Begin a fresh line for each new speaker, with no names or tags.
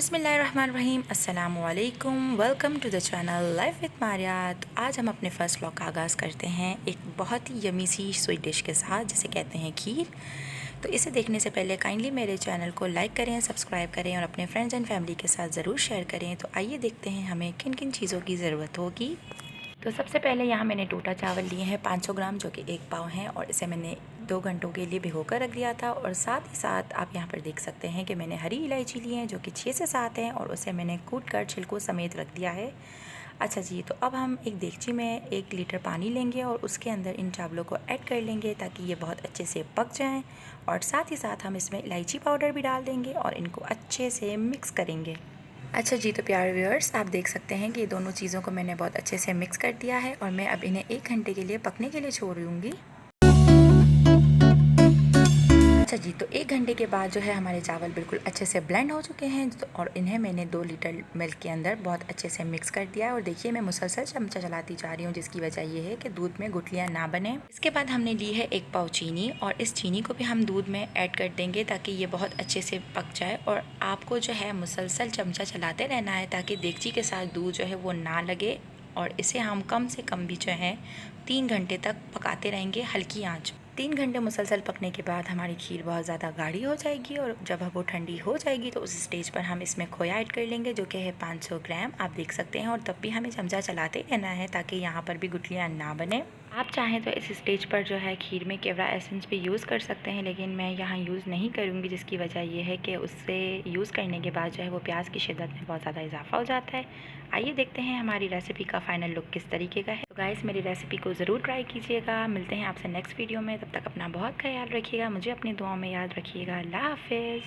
बिस्मिल्लाहिर्रहमानिर्रहीम अस्सलामुअलैकुम। Welcome to the channel life with Mariyat. आज हम अपने फ़र्स्ट व्लॉग का आगाज़ करते हैं एक बहुत ही यमी सी स्वीट डिश के साथ जिसे कहते हैं खीर। तो इसे देखने से पहले काइंडली मेरे चैनल को लाइक करें, सब्सक्राइब करें और अपने फ्रेंड्स एंड फैमिली के साथ ज़रूर शेयर करें। तो आइए देखते हैं हमें किन किन चीज़ों की ज़रूरत होगी। तो सबसे पहले यहाँ मैंने टोटा चावल लिए हैं 500 ग्राम, जो कि 1 पाव हैं, और इसे मैंने 2 घंटों के लिए भिगोकर रख दिया था। और साथ ही साथ आप यहाँ पर देख सकते हैं कि मैंने हरी इलायची ली है जो कि 6 से 7 हैं, और उसे मैंने कूट कर छिलकों समेत रख दिया है। अच्छा जी, तो अब हम एक देगची में 1 लीटर पानी लेंगे और उसके अंदर इन चावलों को ऐड कर लेंगे ताकि ये बहुत अच्छे से पक जाएँ। और साथ ही साथ हम इसमें इलायची पाउडर भी डाल देंगे और इनको अच्छे से मिक्स करेंगे। अच्छा जी, तो प्यारे व्यूअर्स, आप देख सकते हैं कि ये दोनों चीज़ों को मैंने बहुत अच्छे से मिक्स कर दिया है और मैं अब इन्हें 1 घंटे के लिए पकने के लिए छोड़ दूँगी। अच्छा जी, तो 1 घंटे के बाद जो है हमारे चावल बिल्कुल अच्छे से ब्लेंड हो चुके हैं, और इन्हें मैंने 2 लीटर मिल्क के अंदर बहुत अच्छे से मिक्स कर दिया है। और देखिए, मैं मुसलसल चमचा चलाती जा रही हूँ, जिसकी वजह ये है कि दूध में गुठलियाँ ना बने। इसके बाद हमने ली है 1 पाव चीनी, और इस चीनी को भी हम दूध में ऐड कर देंगे ताकि ये बहुत अच्छे से पक जाए। और आपको जो है मुसलसल चमचा चलाते रहना है ताकि देगची के साथ दूध जो है वो ना लगे। और इसे हम कम से कम भी जो है 3 घंटे तक पकाते रहेंगे हल्की आंच। 3 घंटे मुसलसल पकने के बाद हमारी खीर बहुत ज़्यादा गाढ़ी हो जाएगी, और जब वो ठंडी हो जाएगी तो उस स्टेज पर हम इसमें खोया ऐड कर लेंगे, जो कि है 500 ग्राम, आप देख सकते हैं। और तब भी हमें चमचा चलाते रहना है ताकि यहाँ पर भी गुठलियाँ ना बने। आप चाहें तो इस स्टेज पर जो है खीर में केवड़ा एसेंस भी यूज़ कर सकते हैं, लेकिन मैं यहाँ यूज़ नहीं करूँगी, जिसकी वजह ये है कि उससे यूज़ करने के बाद जो है वो प्याज की शिद्दत में बहुत ज़्यादा इजाफा हो जाता है। आइए देखते हैं हमारी रेसिपी का फाइनल लुक किस तरीके का है। तो गाइस, मेरी रेसिपी को ज़रूर ट्राई कीजिएगा। मिलते हैं आपसे नेक्स्ट वीडियो में, तब तक अपना बहुत ख्याल रखिएगा, मुझे अपनी दुआओं में याद रखिएगा। अल्लाह हाफिज़।